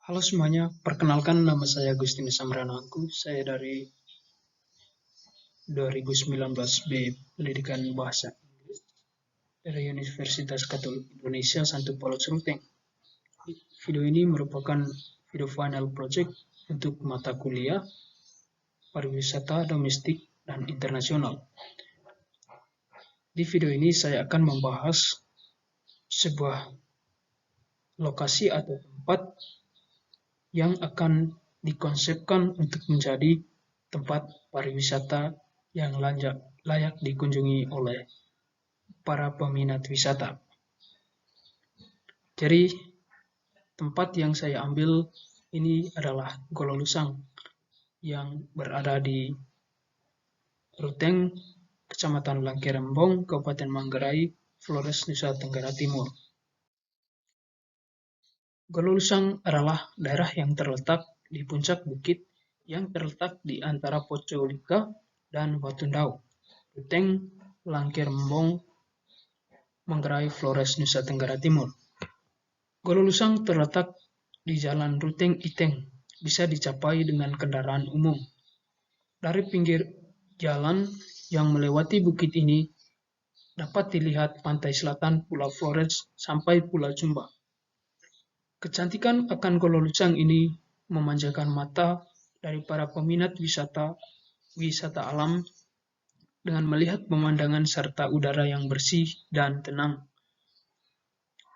Halo semuanya, perkenalkan nama saya Agustinus Samranangku. Saya dari 2019 B Pendidikan Bahasa Inggris dari Universitas Katolik Indonesia Santo Paulus Ruteng. Video ini merupakan video final project untuk mata kuliah pariwisata domestik dan internasional. Di video ini saya akan membahas sebuah lokasi atau tempat yang akan dikonsepkan untuk menjadi tempat pariwisata yang layak dikunjungi oleh para peminat wisata. Jadi, tempat yang saya ambil ini adalah Gololusang yang berada di Ruteng, Kecamatan Langkerembong, Kabupaten Manggarai, Flores, Nusa Tenggara Timur. Gololusang adalah daerah yang terletak di puncak bukit yang terletak di antara Pocolika dan Watundau, Ruteng, Langkerembong, Manggarai, Flores, Nusa Tenggara Timur. Gololusang terletak di Jalan Ruteng Iteng, bisa dicapai dengan kendaraan umum. Dari pinggir jalan yang melewati bukit ini dapat dilihat pantai selatan Pulau Flores sampai Pulau Sumba. Kecantikan akan Gololusang ini memanjakan mata dari para peminat wisata alam dengan melihat pemandangan serta udara yang bersih dan tenang.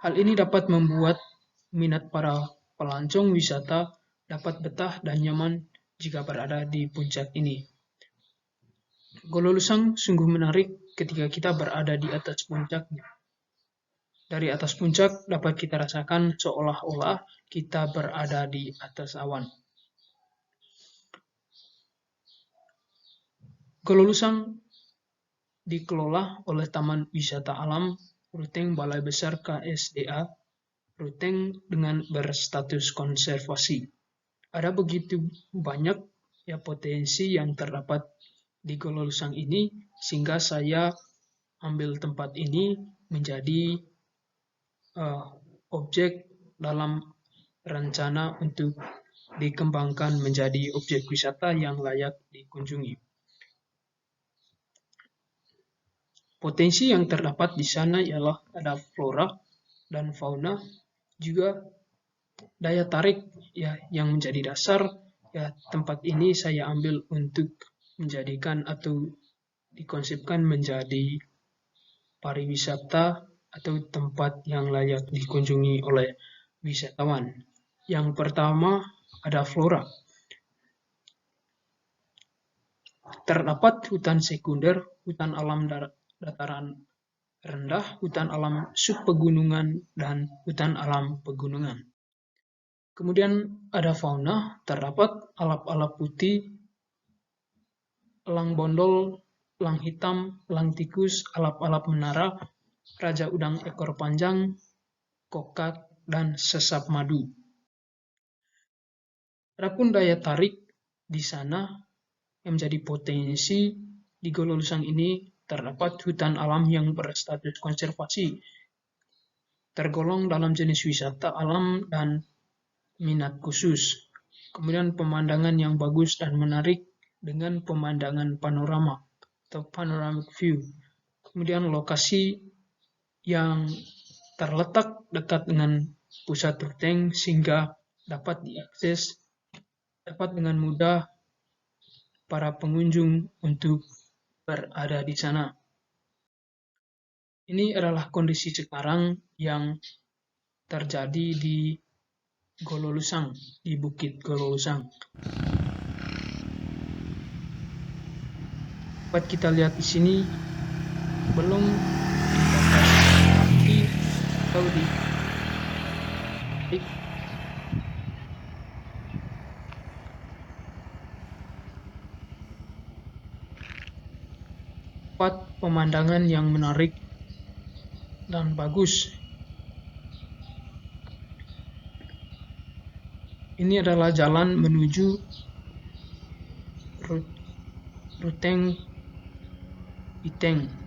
Hal ini dapat membuat minat para pelancong wisata dapat betah dan nyaman jika berada di puncak ini. Gololusang sungguh menarik ketika kita berada di atas puncaknya. Dari atas puncak dapat kita rasakan seolah-olah kita berada di atas awan. Gololusang dikelola oleh Taman Wisata Alam Ruteng Balai Besar KSDA Ruteng dengan berstatus konservasi. Ada begitu banyak potensi yang terdapat di Gololusang ini sehingga saya ambil tempat ini menjadi objek dalam rencana untuk dikembangkan menjadi objek wisata yang layak dikunjungi. Potensi yang terdapat di sana ialah ada flora dan fauna, juga daya tarik yang menjadi dasar tempat ini saya ambil untuk menjadikan atau dikonsepkan menjadi pariwisata atau tempat yang layak dikunjungi oleh wisatawan. Yang pertama ada flora. Terdapat hutan sekunder, hutan alam dataran rendah, hutan alam subpegunungan, dan hutan alam pegunungan. Kemudian ada fauna, terdapat alap-alap putih, elang bondol, elang hitam, elang tikus, alap-alap menara, raja udang ekor panjang, kokak, dan sesap madu. Adapun daya tarik di sana yang menjadi potensi di Gololusang ini terdapat hutan alam yang berstatus konservasi, tergolong dalam jenis wisata alam dan minat khusus. Kemudian pemandangan yang bagus dan menarik dengan pemandangan panorama atau panoramic view. Kemudian lokasi yang terletak dekat dengan pusat Ruteng sehingga dapat diakses dengan mudah para pengunjung untuk berada di sana. Ini adalah kondisi sekarang yang terjadi di Gololusang, di Bukit Gololusang. Dapat kita lihat di sini belum di atau di tempat pemandangan yang menarik dan bagus. Ini adalah jalan menuju Ruteng Iteng.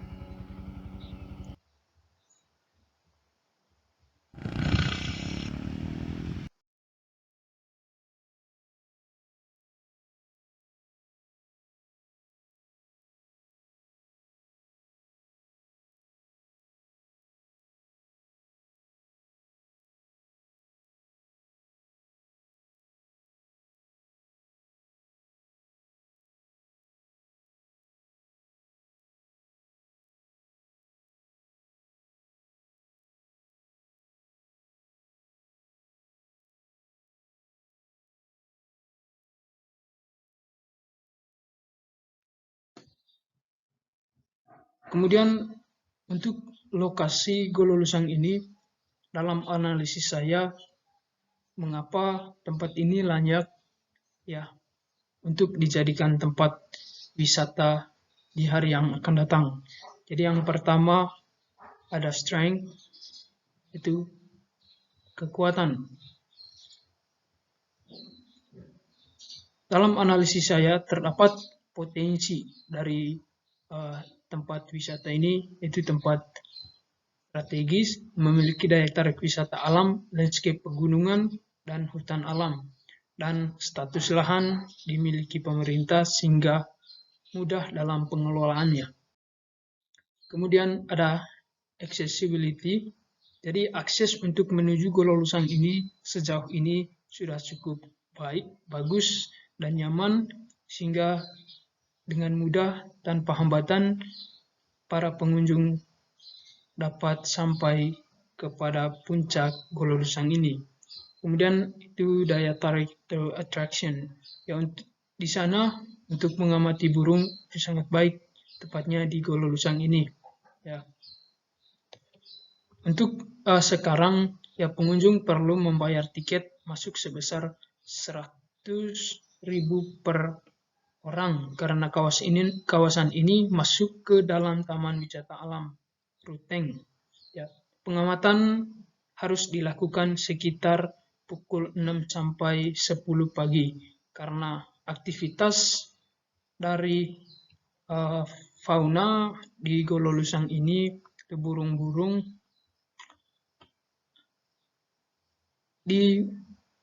Kemudian untuk lokasi Gololusan ini, dalam analisis saya, mengapa tempat ini layak ya untuk dijadikan tempat wisata di hari yang akan datang. Jadi yang pertama ada strength, itu kekuatan. Dalam analisis saya terdapat potensi dari tempat wisata ini, itu tempat strategis, memiliki daya tarik wisata alam, landscape pegunungan, dan hutan alam. Dan status lahan dimiliki pemerintah sehingga mudah dalam pengelolaannya. Kemudian ada accessibility, jadi akses untuk menuju Gololusan ini sejauh ini sudah cukup baik, bagus, dan nyaman, sehingga dengan mudah tanpa hambatan para pengunjung dapat sampai kepada puncak Gololusan ini. Kemudian itu daya tarik atau attraction. Ya, di sana untuk mengamati burung itu sangat baik, tepatnya di Gololusan ini. Ya. Untuk sekarang ya pengunjung perlu membayar tiket masuk sebesar 100.000 per orang karena kawasan ini masuk ke dalam Taman Wisata Alam Ruteng. Ya, pengamatan harus dilakukan sekitar pukul 6 sampai 10 pagi karena aktivitas dari fauna di Gololusan ini, burung-burung, di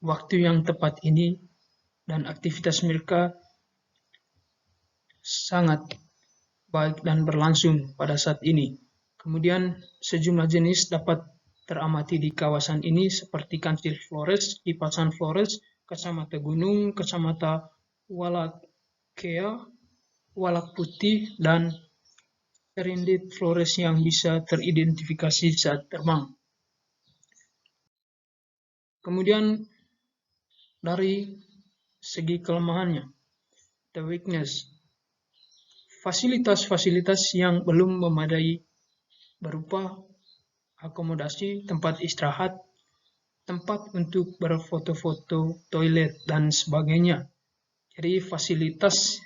waktu yang tepat ini dan aktivitas mereka sangat baik dan berlangsung pada saat ini. Kemudian sejumlah jenis dapat teramati di kawasan ini seperti kancil flores, kipasan flores, kacamata gunung, kacamata Wallacea, Wallach putih, dan serendip flores yang bisa teridentifikasi saat terbang. Kemudian dari segi kelemahannya, the weakness, fasilitas-fasilitas yang belum memadai berupa akomodasi, tempat istirahat, tempat untuk berfoto-foto, toilet, dan sebagainya. Jadi fasilitas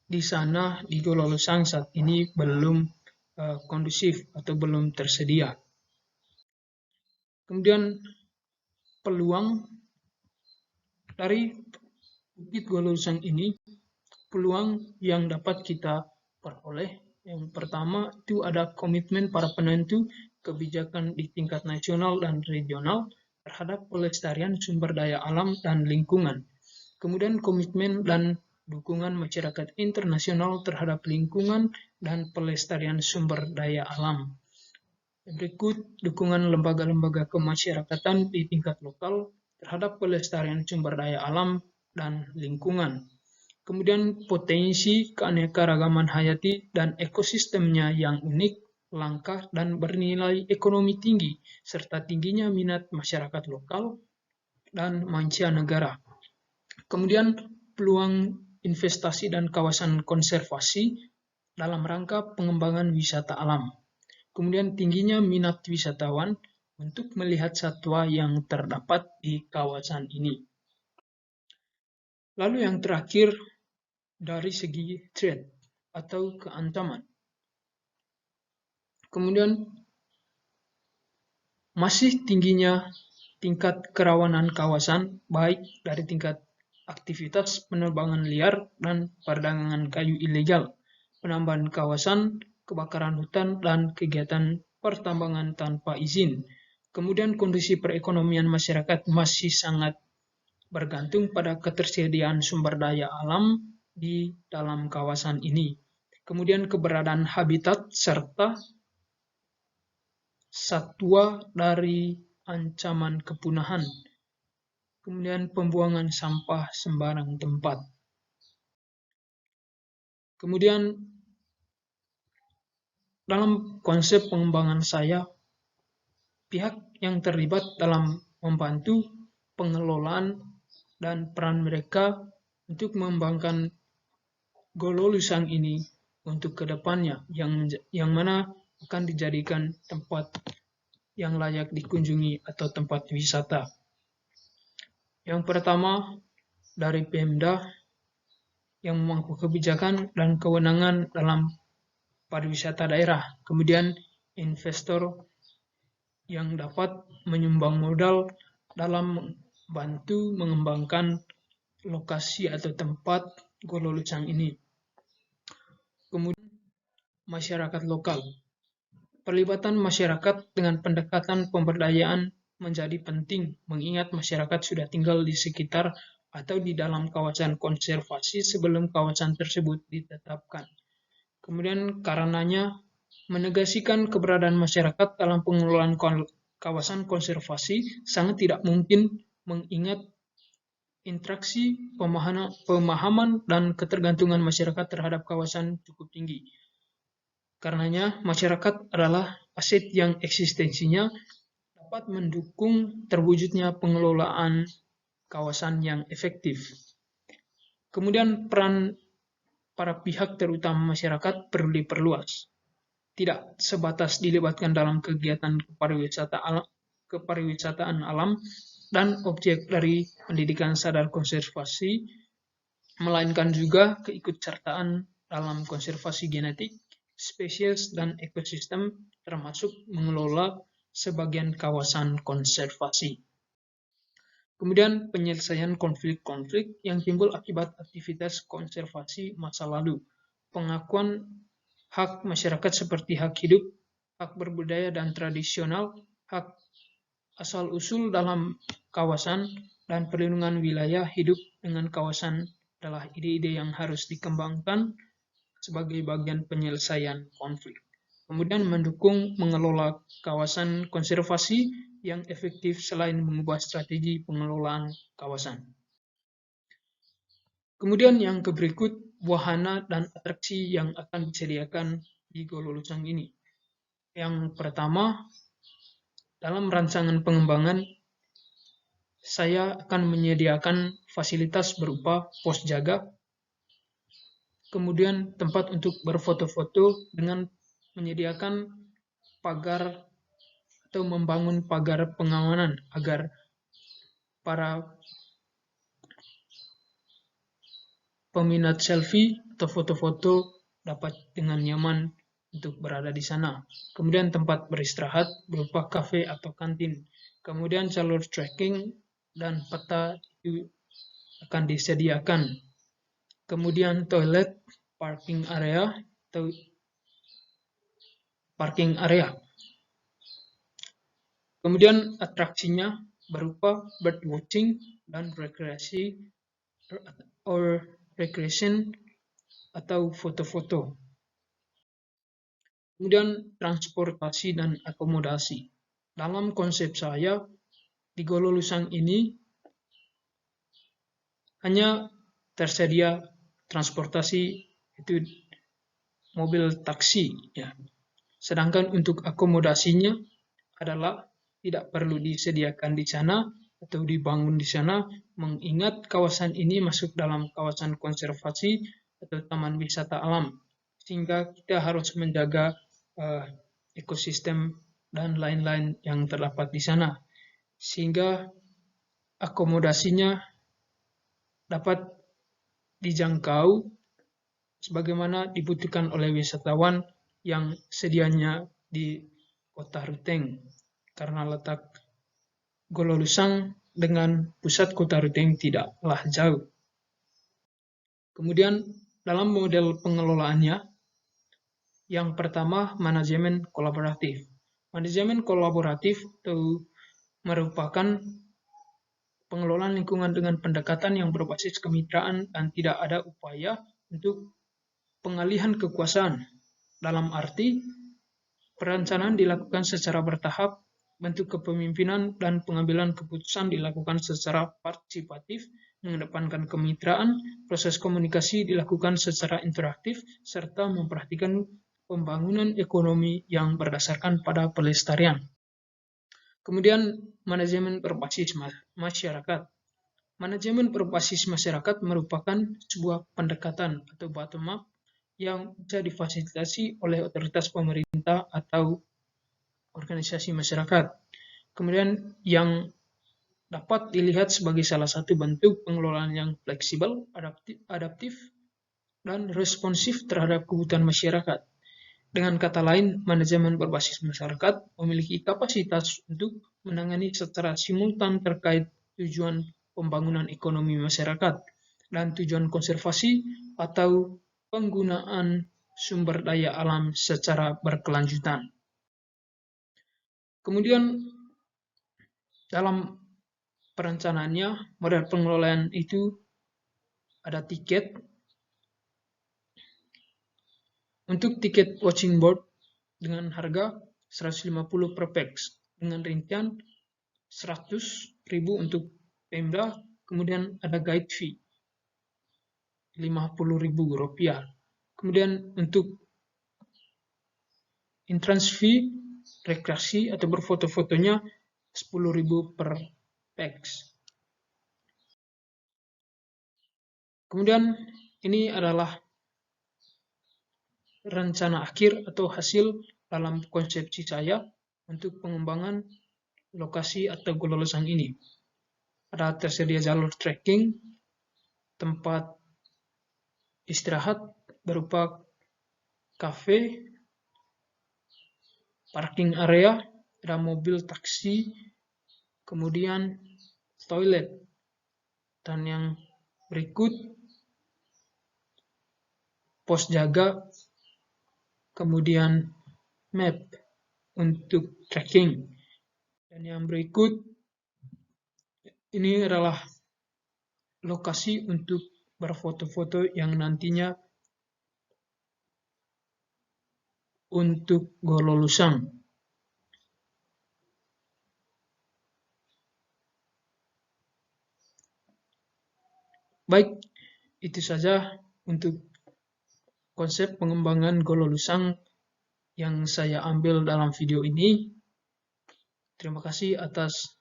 di sana di Gololusan saat ini belum kondusif atau belum tersedia. Kemudian peluang dari Bukit Gololusan ini, peluang yang dapat kita peroleh, yang pertama itu ada komitmen para penentu kebijakan di tingkat nasional dan regional terhadap pelestarian sumber daya alam dan lingkungan. Kemudian komitmen dan dukungan masyarakat internasional terhadap lingkungan dan pelestarian sumber daya alam. Berikut dukungan lembaga-lembaga kemasyarakatan di tingkat lokal terhadap pelestarian sumber daya alam dan lingkungan. Kemudian potensi keanekaragaman hayati dan ekosistemnya yang unik, langka, dan bernilai ekonomi tinggi, serta tingginya minat masyarakat lokal dan mancanegara. Kemudian peluang investasi dan kawasan konservasi dalam rangka pengembangan wisata alam. Kemudian tingginya minat wisatawan untuk melihat satwa yang terdapat di kawasan ini. Lalu yang terakhir, dari segi threat atau keancaman. Kemudian masih tingginya tingkat kerawanan kawasan, baik dari tingkat aktivitas penerbangan liar dan perdagangan kayu ilegal, penambahan kawasan, kebakaran hutan, dan kegiatan pertambangan tanpa izin. Kemudian kondisi perekonomian masyarakat masih sangat bergantung pada ketersediaan sumber daya alam di dalam kawasan ini. Kemudian keberadaan habitat serta satwa dari ancaman kepunahan. Kemudian pembuangan sampah sembarang tempat. Kemudian dalam konsep pengembangan saya, pihak yang terlibat dalam membantu pengelolaan dan peran mereka untuk mengembangkan Gololusan ini untuk kedepannya, yang mana akan dijadikan tempat yang layak dikunjungi atau tempat wisata. Yang pertama, dari Pemda yang memangku kebijakan dan kewenangan dalam pariwisata daerah. Kemudian investor yang dapat menyumbang modal dalam membantu mengembangkan lokasi atau tempat Gololucang ini. Kemudian masyarakat lokal. Perlibatan masyarakat dengan pendekatan pemberdayaan menjadi penting, mengingat masyarakat sudah tinggal di sekitar atau di dalam kawasan konservasi sebelum kawasan tersebut ditetapkan. Kemudian karenanya menegasikan keberadaan masyarakat dalam pengelolaan kawasan konservasi sangat tidak mungkin, mengingat interaksi, pemahaman, dan ketergantungan masyarakat terhadap kawasan cukup tinggi. Karenanya, masyarakat adalah aset yang eksistensinya dapat mendukung terwujudnya pengelolaan kawasan yang efektif. Kemudian peran para pihak terutama masyarakat perlu diperluas. Tidak sebatas dilibatkan dalam kegiatan kepariwisataan alam dan objek dari pendidikan sadar konservasi, melainkan juga keikutsertaan dalam konservasi genetik, spesies, dan ekosistem, termasuk mengelola sebagian kawasan konservasi. Kemudian penyelesaian konflik-konflik yang timbul akibat aktivitas konservasi masa lalu. Pengakuan hak masyarakat seperti hak hidup, hak berbudaya dan tradisional, hak asal-usul dalam kawasan, dan perlindungan wilayah hidup dengan kawasan adalah ide-ide yang harus dikembangkan sebagai bagian penyelesaian konflik. Kemudian mendukung mengelola kawasan konservasi yang efektif selain mengubah strategi pengelolaan kawasan. Kemudian yang berikut, wahana dan atraksi yang akan disediakan di Gololucang ini. Yang pertama, dalam rancangan pengembangan, saya akan menyediakan fasilitas berupa pos jaga, kemudian tempat untuk berfoto-foto dengan menyediakan pagar atau membangun pagar pengamanan agar para peminat selfie atau foto-foto dapat dengan nyaman untuk berada di sana. Kemudian tempat beristirahat berupa kafe atau kantin. Kemudian jalur trekking dan peta itu akan disediakan. Kemudian toilet, parking area atau parking area. Kemudian atraksinya berupa bird watching dan recreation atau foto-foto. Kemudian transportasi dan akomodasi. Dalam konsep saya, di Gololucang ini hanya tersedia transportasi itu mobil taksi, ya. Sedangkan untuk akomodasinya adalah tidak perlu disediakan di sana atau dibangun di sana, mengingat kawasan ini masuk dalam kawasan konservasi atau taman wisata alam, sehingga kita harus menjaga ekosistem dan lain-lain yang terdapat di sana, sehingga akomodasinya dapat dijangkau sebagaimana dibutuhkan oleh wisatawan yang sedianya di Kota Ruteng, karena letak Gololucang dengan pusat Kota Ruteng tidaklah jauh. Kemudian dalam model pengelolaannya, yang pertama manajemen kolaboratif. Manajemen kolaboratif itu merupakan pengelolaan lingkungan dengan pendekatan yang berbasis kemitraan dan tidak ada upaya untuk pengalihan kekuasaan. Dalam arti, perencanaan dilakukan secara bertahap, bentuk kepemimpinan dan pengambilan keputusan dilakukan secara partisipatif, mengedepankan kemitraan, proses komunikasi dilakukan secara interaktif, serta memperhatikan pembangunan ekonomi yang berdasarkan pada pelestarian. Kemudian, manajemen berbasis masyarakat. Manajemen berbasis masyarakat merupakan sebuah pendekatan atau bottom-up yang bisa difasilitasi oleh otoritas pemerintah atau organisasi masyarakat. Kemudian yang dapat dilihat sebagai salah satu bentuk pengelolaan yang fleksibel, adaptif, dan responsif terhadap kebutuhan masyarakat. Dengan kata lain, manajemen berbasis masyarakat memiliki kapasitas untuk menangani secara simultan terkait tujuan pembangunan ekonomi masyarakat dan tujuan konservasi atau penggunaan sumber daya alam secara berkelanjutan. Kemudian dalam perencanaannya, model pengelolaan itu ada tiket. Untuk tiket watching board dengan harga 150 per pax dengan rincian 100.000 untuk Pemda, kemudian ada guide fee 50.000 rupiah. Kemudian untuk entrance fee rekreasi atau berfoto-fotonya 10.000 per pax. Kemudian ini adalah rencana akhir atau hasil dalam konsepsi saya untuk pengembangan lokasi atau Gololosang ini. Ada tersedia jalur trekking, tempat istirahat berupa kafe, parking area, ada mobil taksi, kemudian toilet. Dan yang berikut pos jaga, kemudian map untuk tracking. Dan yang berikut ini adalah lokasi untuk berfoto-foto yang nantinya untuk Gololosang. Baik, itu saja untuk konsep pengembangan Gololosang yang saya ambil dalam video ini. Terima kasih atas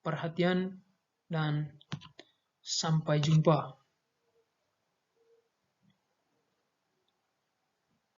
perhatian dan sampai jumpa.